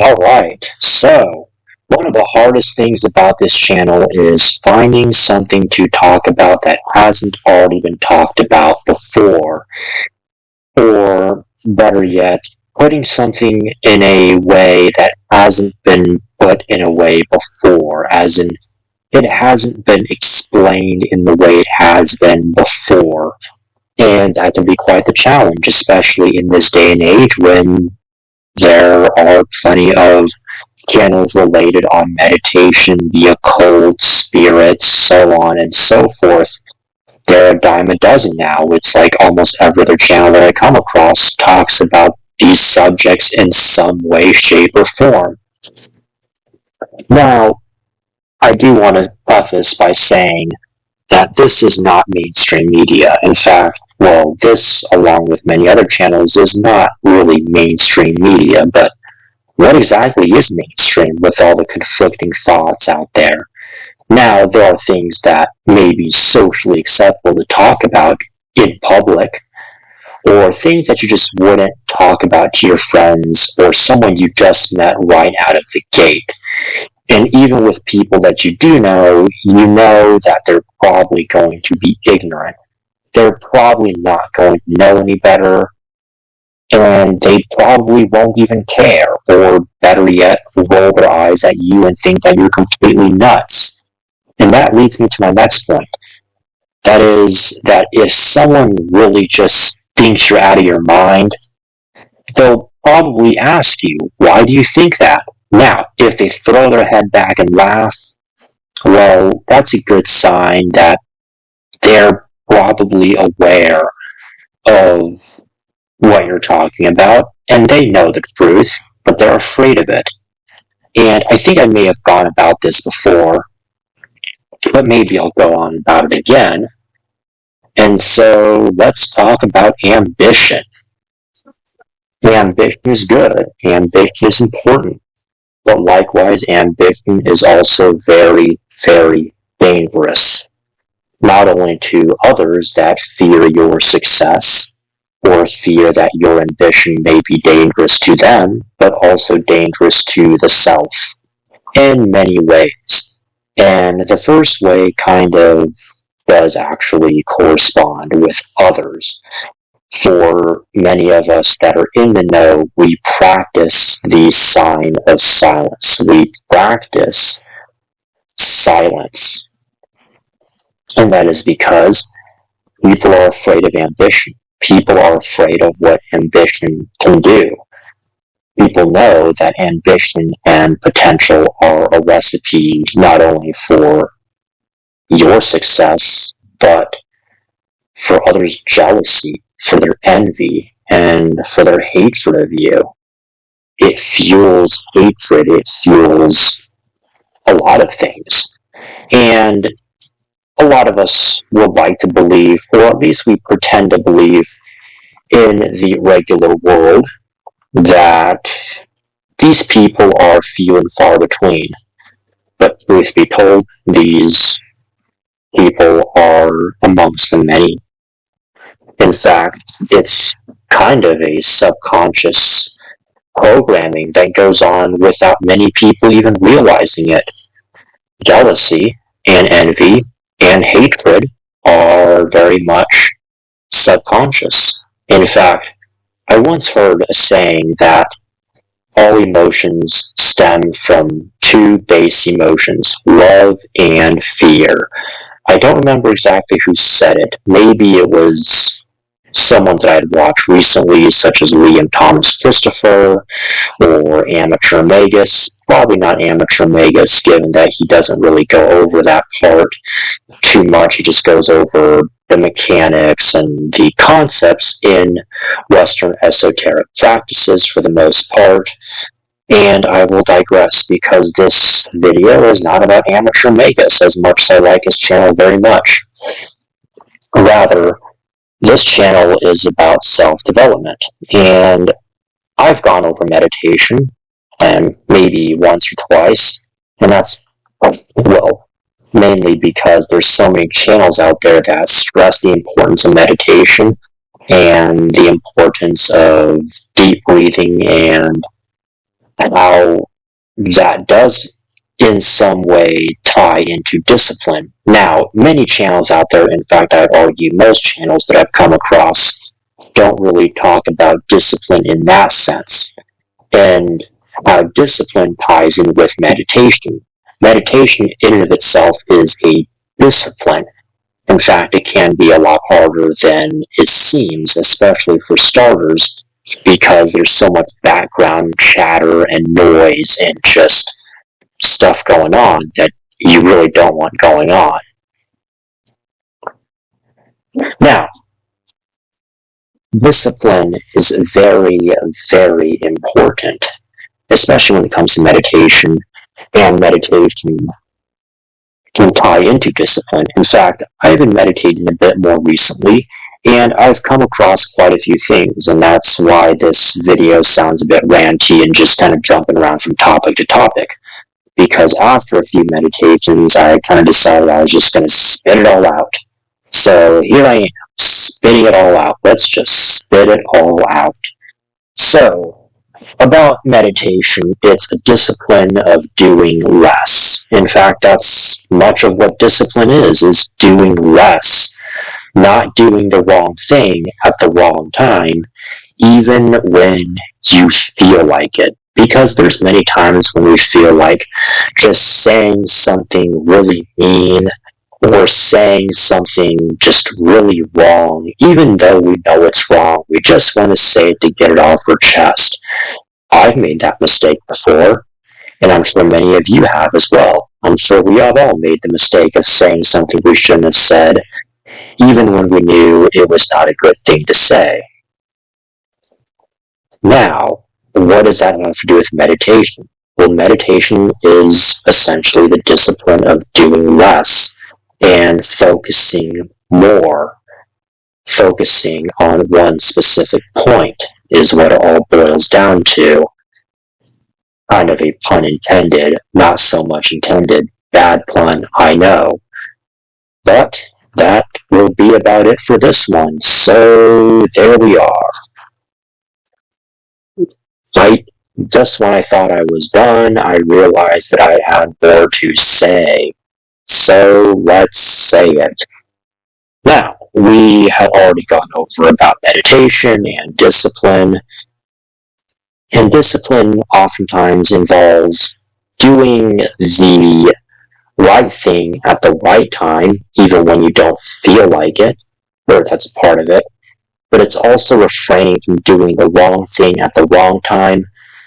Alright, so one of the hardest things about this channel is finding something to talk about that hasn't already been talked about before, or better yet, putting something in a way that hasn't been put in a way before, as in it hasn't been explained in the way it has been before. And that can be quite the challenge, especially in this day and age when there are plenty of channels related on meditation, the occult, spirits, so on and so forth. They're a dime a dozen now. It's like almost every other channel that I come across talks about these subjects in some way, shape, or form. Now, I do want to preface by saying that this is not mainstream media. In fact, well, this, along with many other channels, is not really mainstream media, but what exactly is mainstream with all the conflicting thoughts out there? Now, there are things that may be socially acceptable to talk about in public, or things that you just wouldn't talk about to your friends or someone you just met right out of the gate. And even with people that you know that they're probably going to be ignorant. They're probably not going to know any better, and they probably won't even care, or better yet, roll their eyes at you and think that you're completely nuts. And that leads me to my next point. That is that if someone really just thinks you're out of your mind, they'll probably ask you, why do you think that? Now, if they throw their head back and laugh, well, that's a good sign that they're probably aware of what you're talking about, and they know the truth, but they're afraid of it. And I think I may have gone about this before, but maybe I'll go on about it again. And so let's talk about ambition. Ambition is good. Ambition is important. But likewise, ambition is also very, very dangerous. Not only to others that fear your success, or fear that your ambition may be dangerous to them, but also dangerous to the self in many ways. And the first way kind of does actually correspond with others. For many of us that are in the know, we practice the sign of silence. We practice silence. And that is because people are afraid of ambition. People are afraid of what ambition can do. People know that ambition and potential are a recipe not only for your success, but for others' jealousy, for their envy, and for their hatred of you. It fuels hatred, it fuels a lot of things. And a lot of us would like to believe, or at least we pretend to believe, in the regular world, that these people are few and far between. But truth be told, these people are amongst the many. In fact, it's kind of a subconscious programming that goes on without many people even realizing it. Jealousy and envy and hatred are very much subconscious. In fact, I once heard a saying that all emotions stem from two base emotions, love and fear. I don't remember exactly who said it. Maybe it was someone that I had watched recently, such as Liam Thomas Christopher or Amateur Magus. Probably not Amateur Magus, given that he doesn't really go over that part too much. He just goes over the mechanics and the concepts in Western esoteric practices for the most part. And I will digress because this video is not about Amateur Magus as much as I like his channel very much. Rather, this channel is about self-development, and I've gone over meditation, and maybe once or twice, and that's, well, mainly because there's so many channels out there that stress the importance of meditation and the importance of deep breathing and how that does in some way tie into discipline. Now, many channels out there, in fact, I'd argue most channels that I've come across, don't really talk about discipline in that sense. And how discipline ties in with meditation. Meditation in and of itself is a discipline. In fact, it can be a lot harder than it seems, especially for starters, because there's so much background chatter and noise and just stuff going on that you really don't want going on. Now, discipline is very, very important, especially when it comes to meditation, and meditation can tie into discipline. In fact, I've been meditating a bit more recently, and I've come across quite a few things, and that's why this video sounds a bit ranty and just kind of jumping around from topic to topic. Because after a few meditations, I kind of decided I was just going to spit it all out. So here I am, spitting it all out. Let's just spit it all out. So, about meditation, it's a discipline of doing less. In fact, that's much of what discipline is doing less. Not doing the wrong thing at the wrong time, even when you feel like it. Because there's many times when we feel like just saying something really mean or saying something just really wrong, even though we know it's wrong, we just want to say it to get it off our chest. I've made that mistake before, and I'm sure many of you have as well. I'm sure we have all made the mistake of saying something we shouldn't have said, even when we knew it was not a good thing to say. Now, what does that have to do with meditation? Well, meditation is essentially the discipline of doing less and focusing more. Focusing on one specific point is what it all boils down to. Kind of a pun intended, not so much intended. Bad pun, I know. But that will be about it for this one. So there we are. Right just when I thought I was done, I realized that I had more to say. So let's say it. Now, we have already gone over about meditation and discipline. And discipline oftentimes involves doing the right thing at the right time, even when you don't feel like it, or that's a part of it. But it's also refraining from doing the wrong thing at the wrong time,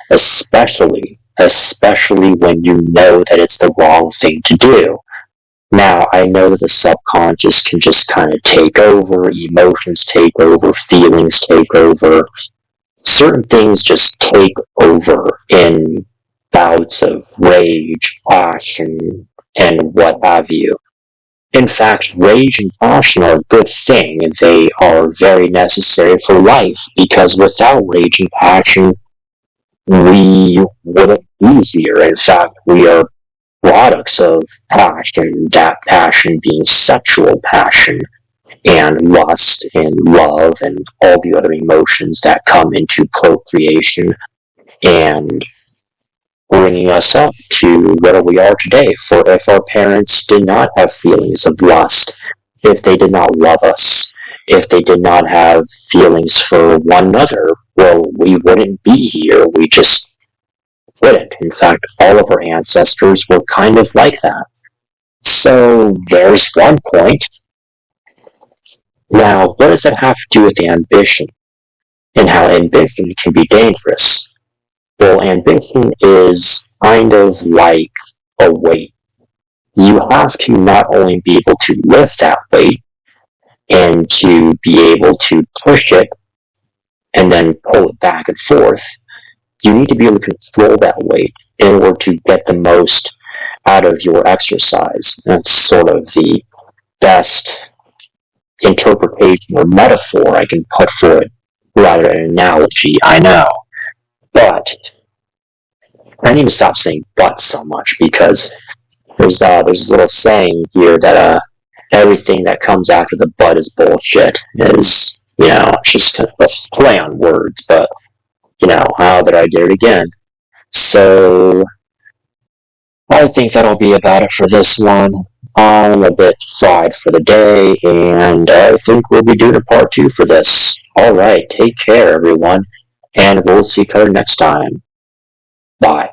especially when you know that it's the wrong thing to do. Now, I know that the subconscious can just kind of take over, emotions take over, feelings take over. Certain things just take over in bouts of rage, passion, and what have you. In fact, rage and passion are a good thing. They are very necessary for life, because without rage and passion, we wouldn't be here. In fact, we are products of passion, that passion being sexual passion, and lust, and love, and all the other emotions that come into procreation, and bringing us up to where we are today. For if our parents did not have feelings of lust, if they did not love us, if they did not have feelings for one another, well, we wouldn't be here. We just wouldn't. In fact, all of our ancestors were kind of like that. So there's one point. Now, what does that have to do with ambition? And how ambition can be dangerous? Well, ambition is kind of like a weight. You have to not only be able to lift that weight and to be able to push it and then pull it back and forth, you need to be able to control that weight in order to get the most out of your exercise. That's sort of the best interpretation or metaphor I can put for it, rather than an analogy, I know. But I need to stop saying "but" so much, because there's a little saying here that everything that comes after the "but" is bullshit. Is it's just kind of a play on words, but how did I get it again? So I think that'll be about it for this one. I'm a bit fried for the day, and I think we'll be doing a part 2 for this. Alright, take care everyone, and we'll see you next time. Bye.